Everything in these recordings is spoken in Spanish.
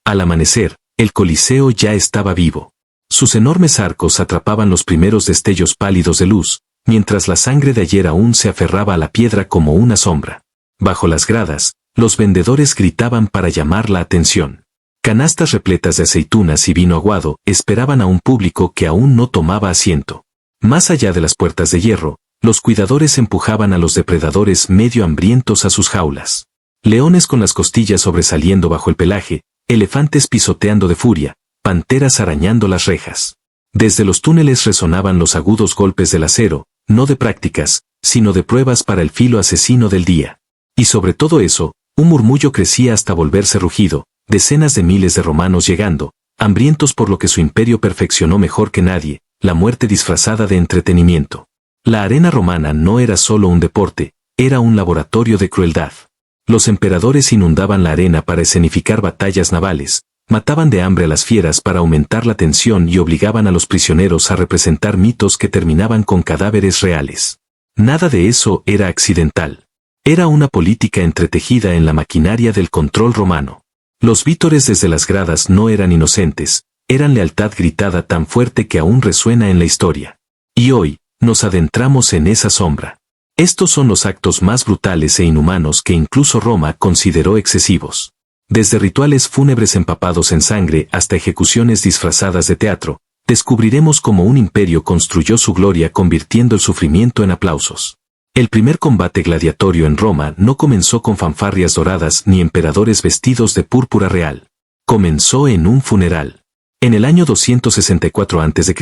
Al amanecer, el Coliseo ya estaba vivo. Sus enormes arcos atrapaban los primeros destellos pálidos de luz, mientras la sangre de ayer aún se aferraba a la piedra como una sombra. Bajo las gradas, los vendedores gritaban para llamar la atención. Canastas repletas de aceitunas y vino aguado esperaban a un público que aún no tomaba asiento. Más allá de las puertas de hierro, los cuidadores empujaban a los depredadores medio hambrientos a sus jaulas. Leones con las costillas sobresaliendo bajo el pelaje, elefantes pisoteando de furia, panteras arañando las rejas. Desde los túneles resonaban los agudos golpes del acero, no de prácticas, sino de pruebas para el filo asesino del día. Y sobre todo eso, un murmullo crecía hasta volverse rugido, decenas de miles de romanos llegando, hambrientos por lo que su imperio perfeccionó mejor que nadie, la muerte disfrazada de entretenimiento. La arena romana no era solo un deporte, era un laboratorio de crueldad. Los emperadores inundaban la arena para escenificar batallas navales, mataban de hambre a las fieras para aumentar la tensión y obligaban a los prisioneros a representar mitos que terminaban con cadáveres reales. Nada de eso era accidental. Era una política entretejida en la maquinaria del control romano. Los vítores desde las gradas no eran inocentes, eran lealtad gritada tan fuerte que aún resuena en la historia. Y hoy, nos adentramos en esa sombra. Estos son los actos más brutales e inhumanos que incluso Roma consideró excesivos. Desde rituales fúnebres empapados en sangre hasta ejecuciones disfrazadas de teatro, descubriremos cómo un imperio construyó su gloria convirtiendo el sufrimiento en aplausos. El primer combate gladiatorio en Roma no comenzó con fanfarrias doradas ni emperadores vestidos de púrpura real. Comenzó en un funeral. En el año 264 a.C.,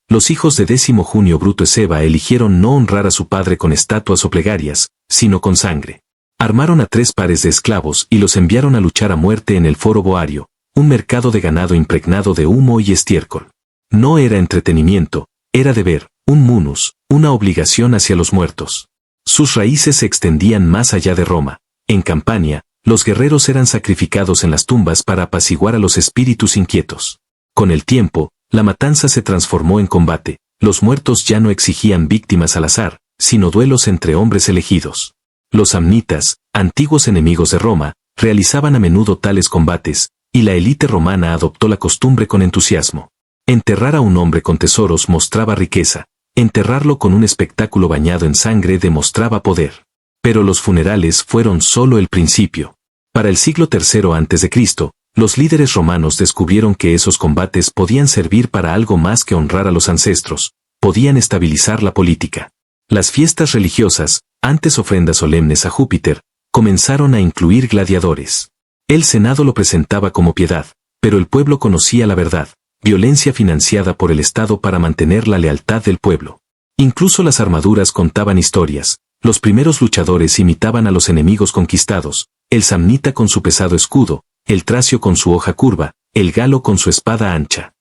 los hijos de Décimo Junio Bruto Esceva eligieron no honrar a su padre con estatuas o plegarias, sino con sangre. Armaron a 3 pares de esclavos y los enviaron a luchar a muerte en el Foro Boario, un mercado de ganado impregnado de humo y estiércol. No era entretenimiento, era deber, un munus, una obligación hacia los muertos. Sus raíces se extendían más allá de Roma. En Campania, los guerreros eran sacrificados en las tumbas para apaciguar a los espíritus inquietos. Con el tiempo, la matanza se transformó en combate. Los muertos ya no exigían víctimas al azar, sino duelos entre hombres elegidos. Los samnitas, antiguos enemigos de Roma, realizaban a menudo tales combates, y la élite romana adoptó la costumbre con entusiasmo. Enterrar a un hombre con tesoros mostraba riqueza, enterrarlo con un espectáculo bañado en sangre demostraba poder. Pero los funerales fueron solo el principio. Para el siglo III a.C., los líderes romanos descubrieron que esos combates podían servir para algo más que honrar a los ancestros, podían estabilizar la política. Las fiestas religiosas, antes ofrendas solemnes a Júpiter, comenzaron a incluir gladiadores. El Senado lo presentaba como piedad, pero el pueblo conocía la verdad, violencia financiada por el Estado para mantener la lealtad del pueblo. Incluso las armaduras contaban historias, los primeros luchadores imitaban a los enemigos conquistados, el samnita con su pesado escudo, el tracio con su hoja curva, el galo con su espada ancha.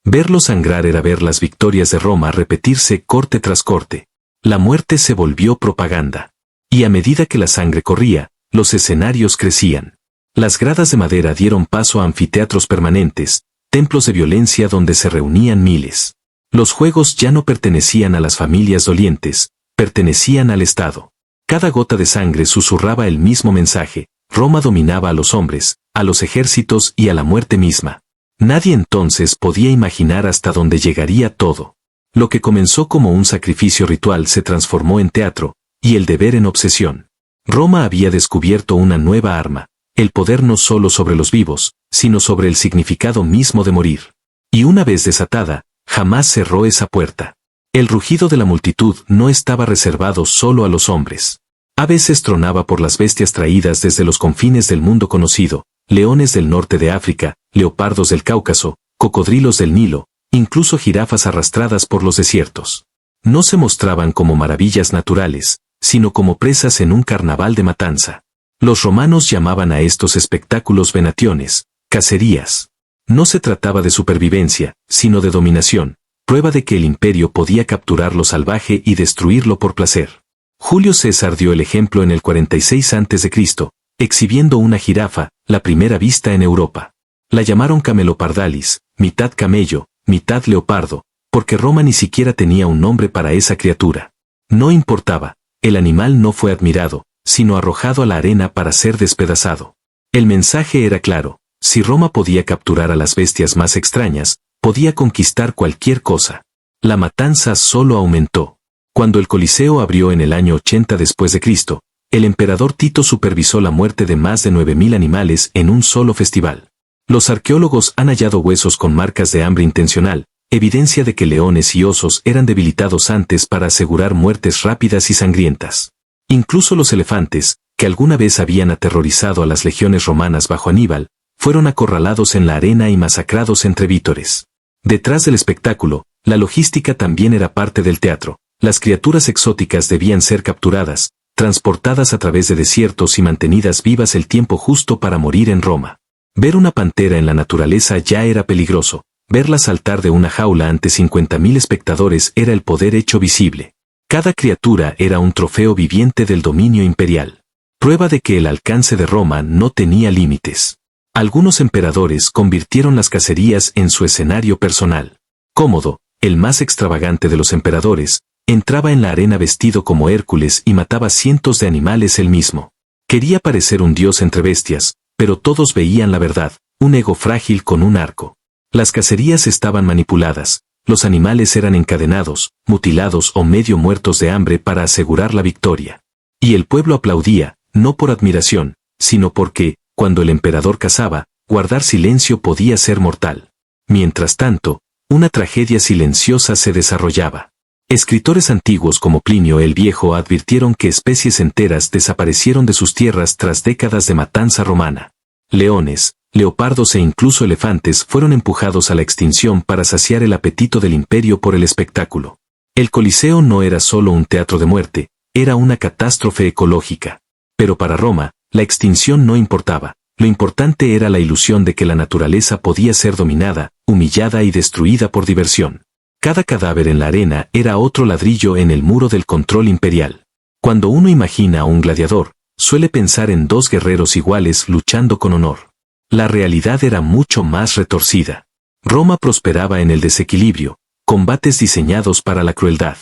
Verlo sangrar era ver las victorias de Roma repetirse corte tras corte. La muerte se volvió propaganda. Y a medida que la sangre corría, los escenarios crecían. Las gradas de madera dieron paso a anfiteatros permanentes, templos de violencia donde se reunían miles. Los juegos ya no pertenecían a las familias dolientes, pertenecían al Estado. Cada gota de sangre susurraba el mismo mensaje: Roma dominaba a los hombres, a los ejércitos y a la muerte misma. Nadie entonces podía imaginar hasta dónde llegaría todo. Lo que comenzó como un sacrificio ritual se transformó en teatro, y el deber en obsesión. Roma había descubierto una nueva arma, el poder no solo sobre los vivos, sino sobre el significado mismo de morir. Y una vez desatada, jamás cerró esa puerta. El rugido de la multitud no estaba reservado solo a los hombres. A veces tronaba por las bestias traídas desde los confines del mundo conocido, leones del norte de África, leopardos del Cáucaso, cocodrilos del Nilo, incluso jirafas arrastradas por los desiertos. No se mostraban como maravillas naturales, sino como presas en un carnaval de matanza. Los romanos llamaban a estos espectáculos venationes, cacerías. No se trataba de supervivencia, sino de dominación, prueba de que el imperio podía capturar lo salvaje y destruirlo por placer. Julio César dio el ejemplo en el 46 a.C., exhibiendo una jirafa, la primera vista en Europa. La llamaron camelopardalis, mitad camello, mitad leopardo, porque Roma ni siquiera tenía un nombre para esa criatura. No importaba, el animal no fue admirado, sino arrojado a la arena para ser despedazado. El mensaje era claro: Si Roma podía capturar a las bestias más extrañas, podía conquistar cualquier cosa. La matanza solo aumentó. Cuando el Coliseo abrió en el año 80 después de Cristo, el emperador Tito supervisó la muerte de más de 9.000 animales en un solo festival. Los arqueólogos han hallado huesos con marcas de hambre intencional, evidencia de que leones y osos eran debilitados antes para asegurar muertes rápidas y sangrientas. Incluso los elefantes, que alguna vez habían aterrorizado a las legiones romanas bajo Aníbal, fueron acorralados en la arena y masacrados entre vítores. Detrás del espectáculo, la logística también era parte del teatro. Las criaturas exóticas debían ser capturadas, transportadas a través de desiertos y mantenidas vivas el tiempo justo para morir en Roma. Ver una pantera en la naturaleza ya era peligroso. Verla saltar de una jaula ante 50.000 espectadores era el poder hecho visible. Cada criatura era un trofeo viviente del dominio imperial. Prueba de que el alcance de Roma no tenía límites. Algunos emperadores convirtieron las cacerías en su escenario personal. Cómodo, el más extravagante de los emperadores, entraba en la arena vestido como Hércules y mataba cientos de animales él mismo. Quería parecer un dios entre bestias, pero todos veían la verdad, un ego frágil con un arco. Las cacerías estaban manipuladas, los animales eran encadenados, mutilados o medio muertos de hambre para asegurar la victoria. Y el pueblo aplaudía, no por admiración, sino porque, cuando el emperador cazaba, guardar silencio podía ser mortal. Mientras tanto, una tragedia silenciosa se desarrollaba. Escritores antiguos como Plinio el Viejo advirtieron que especies enteras desaparecieron de sus tierras tras décadas de matanza romana. Leones, leopardos e incluso elefantes fueron empujados a la extinción para saciar el apetito del imperio por el espectáculo. El Coliseo no era solo un teatro de muerte, era una catástrofe ecológica. Pero para Roma, la extinción no importaba. Lo importante era la ilusión de que la naturaleza podía ser dominada, humillada y destruida por diversión. Cada cadáver en la arena era otro ladrillo en el muro del control imperial. Cuando uno imagina a un gladiador, suele pensar en dos guerreros iguales luchando con honor. La realidad era mucho más retorcida. Roma prosperaba en el desequilibrio, combates diseñados para la crueldad.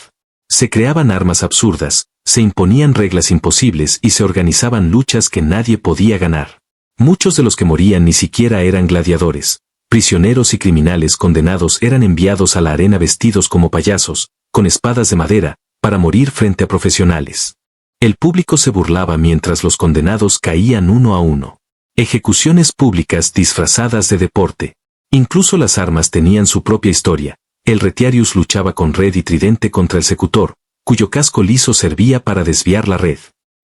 Se creaban armas absurdas, se imponían reglas imposibles y se organizaban luchas que nadie podía ganar. Muchos de los que morían ni siquiera eran gladiadores. Prisioneros y criminales condenados eran enviados a la arena vestidos como payasos, con espadas de madera, para morir frente a profesionales. El público se burlaba mientras los condenados caían uno a uno. Ejecuciones públicas disfrazadas de deporte. Incluso las armas tenían su propia historia. El retiarius luchaba con red y tridente contra el secutor, cuyo casco liso servía para desviar la red.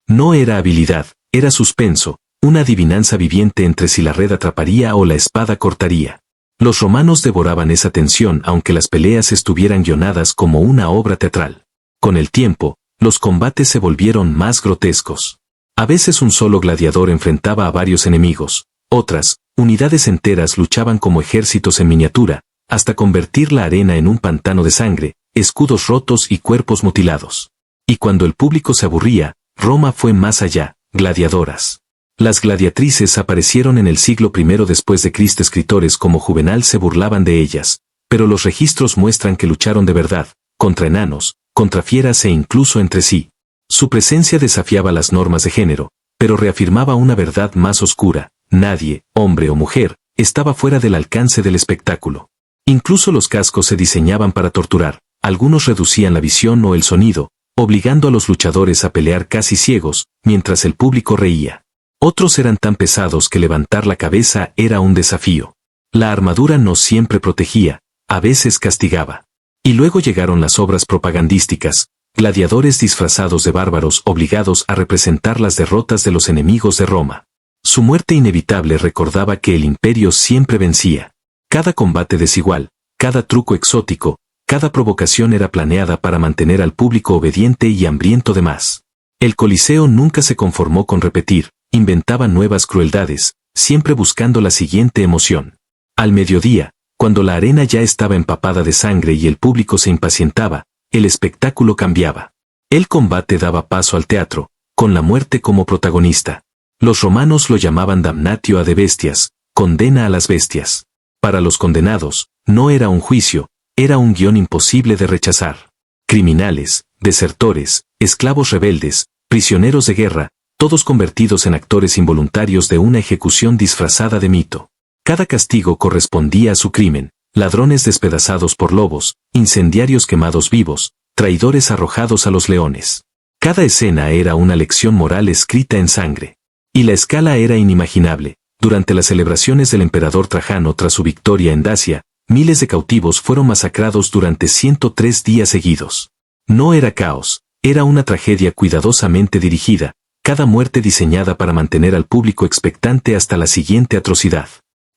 No era habilidad, era suspenso, una adivinanza viviente entre si la red atraparía o la espada cortaría. Los romanos devoraban esa tensión aunque las peleas estuvieran guionadas como una obra teatral. Con el tiempo, los combates se volvieron más grotescos. A veces un solo gladiador enfrentaba a varios enemigos, otras, unidades enteras luchaban como ejércitos en miniatura, hasta convertir la arena en un pantano de sangre, escudos rotos y cuerpos mutilados. Y cuando el público se aburría, Roma fue más allá, gladiadoras. Las gladiatrices aparecieron en el siglo I después de Cristo. Escritores como Juvenal se burlaban de ellas, pero los registros muestran que lucharon de verdad, contra enanos, contra fieras e incluso entre sí. Su presencia desafiaba las normas de género, pero reafirmaba una verdad más oscura: nadie, hombre o mujer, estaba fuera del alcance del espectáculo. Incluso los cascos se diseñaban para torturar, algunos reducían la visión o el sonido, obligando a los luchadores a pelear casi ciegos, mientras el público reía. Otros eran tan pesados que levantar la cabeza era un desafío. La armadura no siempre protegía, a veces castigaba. Y luego llegaron las obras propagandísticas, gladiadores disfrazados de bárbaros obligados a representar las derrotas de los enemigos de Roma. Su muerte inevitable recordaba que el imperio siempre vencía. Cada combate desigual, cada truco exótico, cada provocación era planeada para mantener al público obediente y hambriento de más. El Coliseo nunca se conformó con repetir, inventaba nuevas crueldades, siempre buscando la siguiente emoción. Al mediodía, cuando la arena ya estaba empapada de sangre y el público se impacientaba, el espectáculo cambiaba. El combate daba paso al teatro, con la muerte como protagonista. Los romanos lo llamaban damnatio ad bestias, condena a las bestias. Para los condenados, no era un juicio, era un guión imposible de rechazar. Criminales, desertores, esclavos rebeldes, prisioneros de guerra, todos convertidos en actores involuntarios de una ejecución disfrazada de mito. Cada castigo correspondía a su crimen: ladrones despedazados por lobos, incendiarios quemados vivos, traidores arrojados a los leones. Cada escena era una lección moral escrita en sangre. Y la escala era inimaginable. Durante las celebraciones del emperador Trajano tras su victoria en Dacia, miles de cautivos fueron masacrados durante 103 días seguidos. No era caos, era una tragedia cuidadosamente dirigida, cada muerte diseñada para mantener al público expectante hasta la siguiente atrocidad.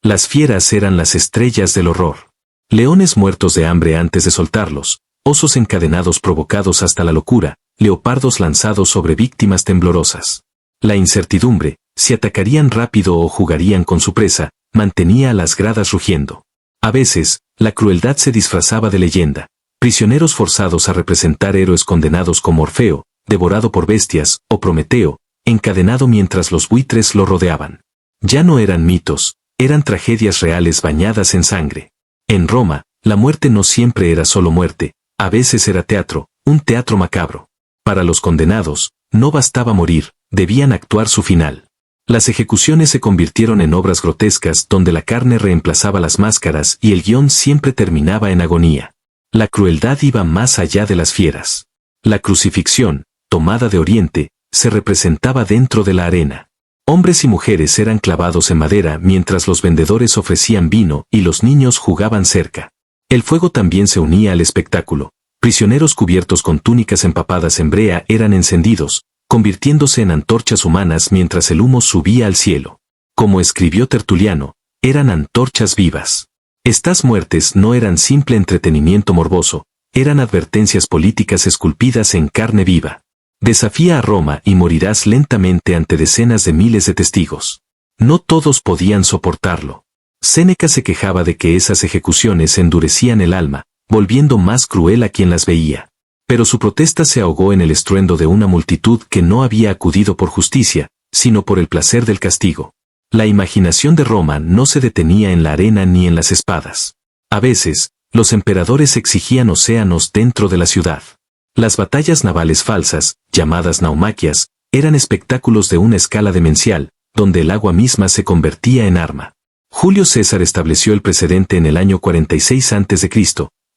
Las fieras eran las estrellas del horror. Leones muertos de hambre antes de soltarlos, osos encadenados provocados hasta la locura, leopardos lanzados sobre víctimas temblorosas. La incertidumbre, si atacarían rápido o jugarían con su presa, mantenía a las gradas rugiendo. A veces, la crueldad se disfrazaba de leyenda. Prisioneros forzados a representar héroes condenados como Orfeo, devorado por bestias, o Prometeo, encadenado mientras los buitres lo rodeaban. Ya no eran mitos, eran tragedias reales bañadas en sangre. En Roma, la muerte no siempre era solo muerte, a veces era teatro, un teatro macabro. Para los condenados, no bastaba morir, debían actuar su final. Las ejecuciones se convirtieron en obras grotescas donde la carne reemplazaba las máscaras y el guión siempre terminaba en agonía. La crueldad iba más allá de las fieras. La crucifixión, tomada de Oriente, se representaba dentro de la arena. Hombres y mujeres eran clavados en madera mientras los vendedores ofrecían vino y los niños jugaban cerca. El fuego también se unía al espectáculo. Prisioneros cubiertos con túnicas empapadas en brea eran encendidos, convirtiéndose en antorchas humanas mientras el humo subía al cielo. Como escribió Tertuliano, eran antorchas vivas. Estas muertes no eran simple entretenimiento morboso, eran advertencias políticas esculpidas en carne viva. Desafía a Roma y morirás lentamente ante decenas de miles de testigos. No todos podían soportarlo. Séneca se quejaba de que esas ejecuciones endurecían el alma, volviendo más cruel a quien las veía. Pero su protesta se ahogó en el estruendo de una multitud que no había acudido por justicia, sino por el placer del castigo. La imaginación de Roma no se detenía en la arena ni en las espadas. A veces, los emperadores exigían océanos dentro de la ciudad. Las batallas navales falsas, llamadas naumaquias, eran espectáculos de una escala demencial, donde el agua misma se convertía en arma. Julio César estableció el precedente en el año 46 a.C.,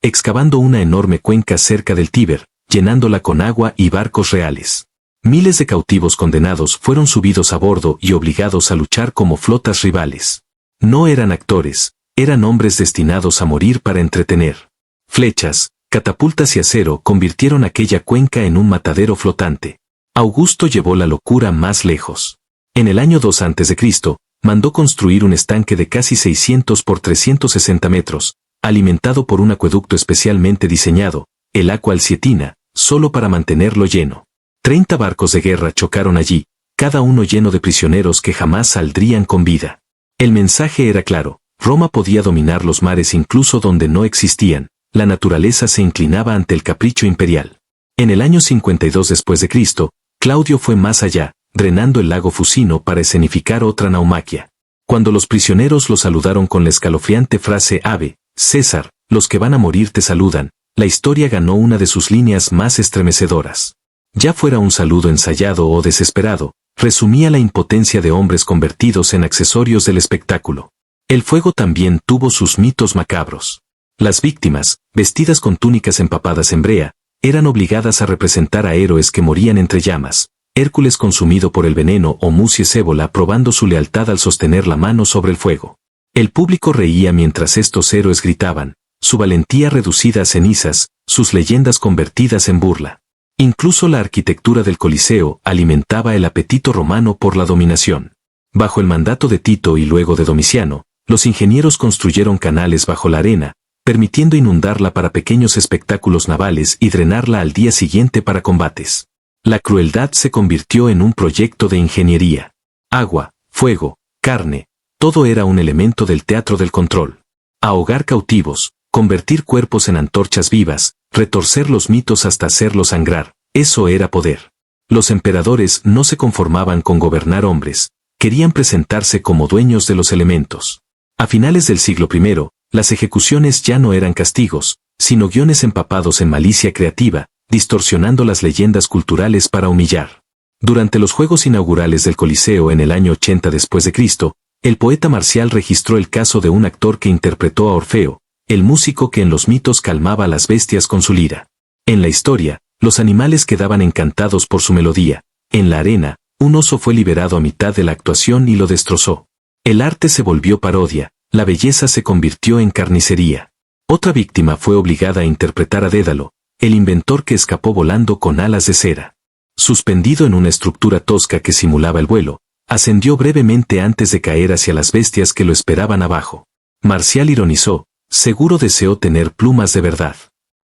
excavando una enorme cuenca cerca del Tíber, llenándola con agua y barcos reales. Miles de cautivos condenados fueron subidos a bordo y obligados a luchar como flotas rivales. No eran actores, eran hombres destinados a morir para entretener. Flechas, catapultas y acero convirtieron aquella cuenca en un matadero flotante. Augusto llevó la locura más lejos. En el año 2 a.C., mandó construir un estanque de casi 600 por 360 metros, alimentado por un acueducto especialmente diseñado, el Aqua Alsietina, solo para mantenerlo lleno. 30 barcos de guerra chocaron allí, cada uno lleno de prisioneros que jamás saldrían con vida. El mensaje era claro: Roma podía dominar los mares incluso donde no existían, la naturaleza se inclinaba ante el capricho imperial. En el año 52 después de Cristo, Claudio fue más allá, drenando el lago Fusino para escenificar otra naumaquia. Cuando los prisioneros lo saludaron con la escalofriante frase Ave César, los que van a morir te saludan, la historia ganó una de sus líneas más estremecedoras. Ya fuera un saludo ensayado o desesperado, resumía la impotencia de hombres convertidos en accesorios del espectáculo. El fuego también tuvo sus mitos macabros. Las víctimas, vestidas con túnicas empapadas en brea, eran obligadas a representar a héroes que morían entre llamas, Hércules consumido por el veneno o Musius Ébola probando su lealtad al sostener la mano sobre el fuego. El público reía mientras estos héroes gritaban, su valentía reducida a cenizas, sus leyendas convertidas en burla. Incluso la arquitectura del Coliseo alimentaba el apetito romano por la dominación. Bajo el mandato de Tito y luego de Domiciano, los ingenieros construyeron canales bajo la arena, permitiendo inundarla para pequeños espectáculos navales y drenarla al día siguiente para combates. La crueldad se convirtió en un proyecto de ingeniería. Agua, fuego, carne, todo era un elemento del teatro del control. Ahogar cautivos, convertir cuerpos en antorchas vivas, retorcer los mitos hasta hacerlos sangrar, eso era poder. Los emperadores no se conformaban con gobernar hombres, querían presentarse como dueños de los elementos. A finales del siglo I, las ejecuciones ya no eran castigos, sino guiones empapados en malicia creativa, distorsionando las leyendas culturales para humillar. Durante los Juegos Inaugurales del Coliseo en el año 80 después de Cristo, El poeta Marcial registró el caso de un actor que interpretó a Orfeo, el músico que en los mitos calmaba a las bestias con su lira. En la historia, los animales quedaban encantados por su melodía. En la arena, un oso fue liberado a mitad de la actuación y lo destrozó. El arte se volvió parodia, la belleza se convirtió en carnicería. Otra víctima fue obligada a interpretar a Dédalo, el inventor que escapó volando con alas de cera. Suspendido en una estructura tosca que simulaba el vuelo, ascendió brevemente antes de caer hacia las bestias que lo esperaban abajo. Marcial ironizó, seguro deseó tener plumas de verdad.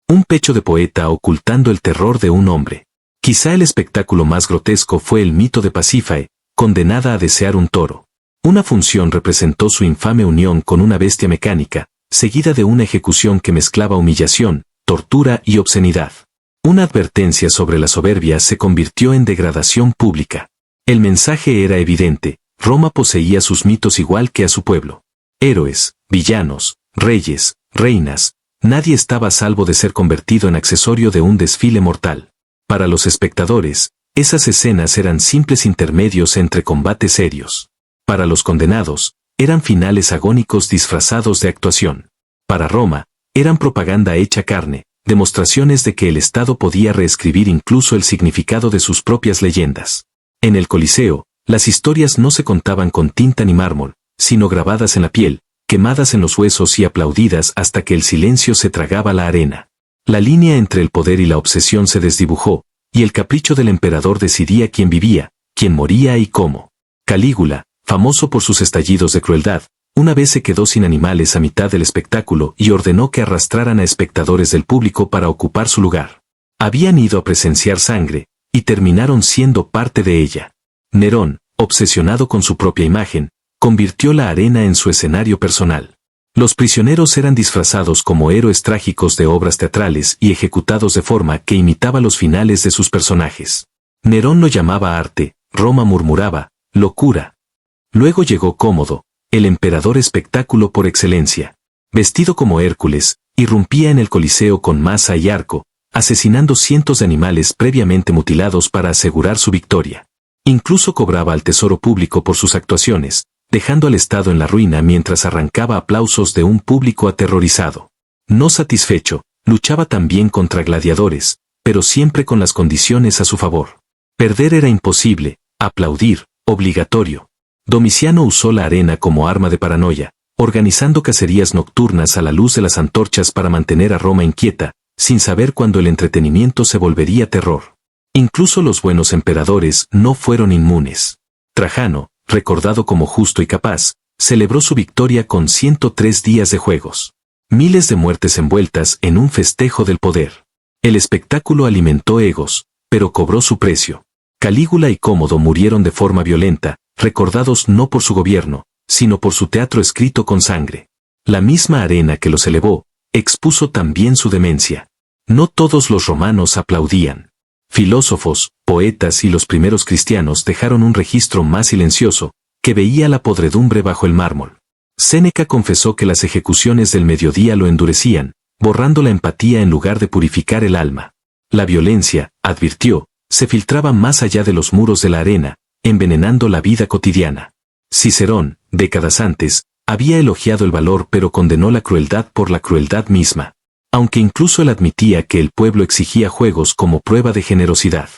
Un pecho de poeta ocultando el terror de un hombre. Quizá el espectáculo más grotesco fue el mito de Pasífae, condenada a desear un toro. Una función representó su infame unión con una bestia mecánica, seguida de una ejecución que mezclaba humillación, tortura y obscenidad. Una advertencia sobre la soberbia se convirtió en degradación pública. El mensaje era evidente, Roma poseía sus mitos igual que a su pueblo. Héroes, villanos, reyes, reinas, nadie estaba a salvo de ser convertido en accesorio de un desfile mortal. Para los espectadores, esas escenas eran simples intermedios entre combates serios. Para los condenados, eran finales agónicos disfrazados de actuación. Para Roma, eran propaganda hecha carne, demostraciones de que el Estado podía reescribir incluso el significado de sus propias leyendas. En el Coliseo, las historias no se contaban con tinta ni mármol, sino grabadas en la piel, quemadas en los huesos y aplaudidas hasta que el silencio se tragaba la arena. La línea entre el poder y la obsesión se desdibujó, y el capricho del emperador decidía quién vivía, quién moría y cómo. Calígula, famoso por sus estallidos de crueldad, una vez se quedó sin animales a mitad del espectáculo y ordenó que arrastraran a espectadores del público para ocupar su lugar. Habían ido a presenciar sangre, y terminaron siendo parte de ella. Nerón, obsesionado con su propia imagen, convirtió la arena en su escenario personal. Los prisioneros eran disfrazados como héroes trágicos de obras teatrales y ejecutados de forma que imitaba los finales de sus personajes. Nerón lo llamaba arte, Roma murmuraba, locura. Luego llegó Cómodo, el emperador espectáculo por excelencia. Vestido como Hércules, irrumpía en el Coliseo con maza y arco, asesinando cientos de animales previamente mutilados para asegurar su victoria. Incluso cobraba al tesoro público por sus actuaciones, dejando al Estado en la ruina mientras arrancaba aplausos de un público aterrorizado. No satisfecho, luchaba también contra gladiadores, pero siempre con las condiciones a su favor. Perder era imposible, aplaudir, obligatorio. Domiciano usó la arena como arma de paranoia, organizando cacerías nocturnas a la luz de las antorchas para mantener a Roma inquieta, sin saber cuándo el entretenimiento se volvería terror. Incluso los buenos emperadores no fueron inmunes. Trajano, recordado como justo y capaz, celebró su victoria con 103 días de juegos. Miles de muertes envueltas en un festejo del poder. El espectáculo alimentó egos, pero cobró su precio. Calígula y Cómodo murieron de forma violenta, recordados no por su gobierno, sino por su teatro escrito con sangre. La misma arena que los elevó, expuso también su demencia. No todos los romanos aplaudían. Filósofos, poetas y los primeros cristianos dejaron un registro más silencioso, que veía la podredumbre bajo el mármol. Séneca confesó que las ejecuciones del mediodía lo endurecían, borrando la empatía en lugar de purificar el alma. La violencia, advirtió, se filtraba más allá de los muros de la arena, envenenando la vida cotidiana. Cicerón, décadas antes, había elogiado el valor pero condenó la crueldad por la crueldad misma. Aunque incluso él admitía que el pueblo exigía juegos como prueba de generosidad.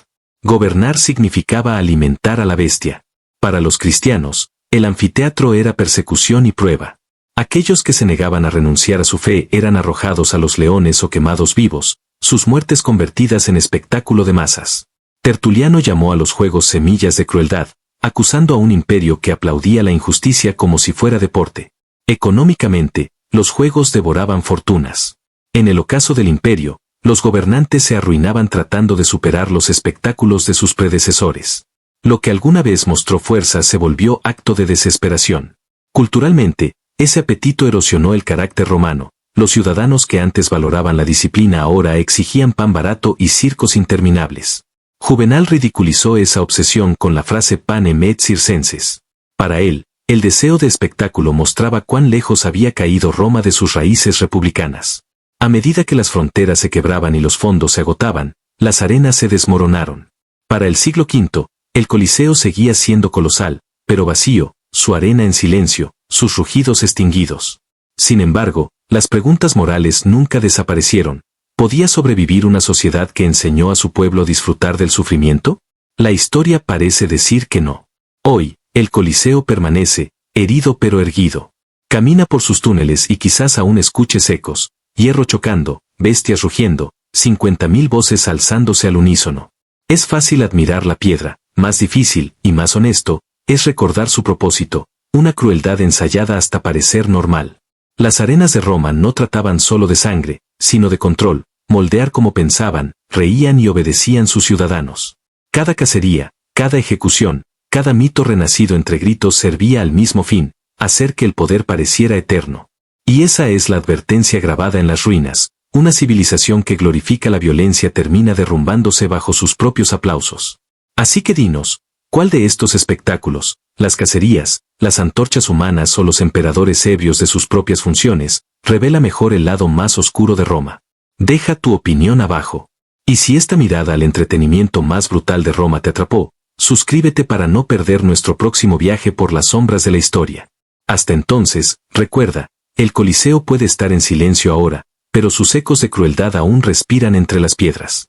Gobernar significaba alimentar a la bestia. Para los cristianos, el anfiteatro era persecución y prueba. Aquellos que se negaban a renunciar a su fe eran arrojados a los leones o quemados vivos, sus muertes convertidas en espectáculo de masas. Tertuliano llamó a los juegos semillas de crueldad, acusando a un imperio que aplaudía la injusticia como si fuera deporte. Económicamente, los juegos devoraban fortunas. En el ocaso del imperio, los gobernantes se arruinaban tratando de superar los espectáculos de sus predecesores. Lo que alguna vez mostró fuerza se volvió acto de desesperación. Culturalmente, ese apetito erosionó el carácter romano. Los ciudadanos que antes valoraban la disciplina ahora exigían pan barato y circos interminables. Juvenal ridiculizó esa obsesión con la frase panem et circenses. Para él, el deseo de espectáculo mostraba cuán lejos había caído Roma de sus raíces republicanas. A medida que las fronteras se quebraban y los fondos se agotaban, las arenas se desmoronaron. Para el siglo V, el Coliseo seguía siendo colosal, pero vacío, su arena en silencio, sus rugidos extinguidos. Sin embargo, las preguntas morales nunca desaparecieron. ¿Podía sobrevivir una sociedad que enseñó a su pueblo a disfrutar del sufrimiento? La historia parece decir que no. Hoy, el Coliseo permanece, herido pero erguido. Camina por sus túneles y quizás aún escuches ecos, hierro chocando, bestias rugiendo, 50.000 voces alzándose al unísono. Es fácil admirar la piedra, más difícil, y más honesto, es recordar su propósito, una crueldad ensayada hasta parecer normal. Las arenas de Roma no trataban solo de sangre, sino de control, moldear como pensaban, reían y obedecían sus ciudadanos. Cada cacería, cada ejecución, cada mito renacido entre gritos servía al mismo fin, hacer que el poder pareciera eterno. Y esa es la advertencia grabada en las ruinas, una civilización que glorifica la violencia termina derrumbándose bajo sus propios aplausos. Así que dinos, ¿cuál de estos espectáculos, las cacerías, las antorchas humanas o los emperadores ebrios de sus propias funciones, revela mejor el lado más oscuro de Roma? Deja tu opinión abajo. Y si esta mirada al entretenimiento más brutal de Roma te atrapó, suscríbete para no perder nuestro próximo viaje por las sombras de la historia. Hasta entonces, recuerda, el Coliseo puede estar en silencio ahora, pero sus ecos de crueldad aún respiran entre las piedras.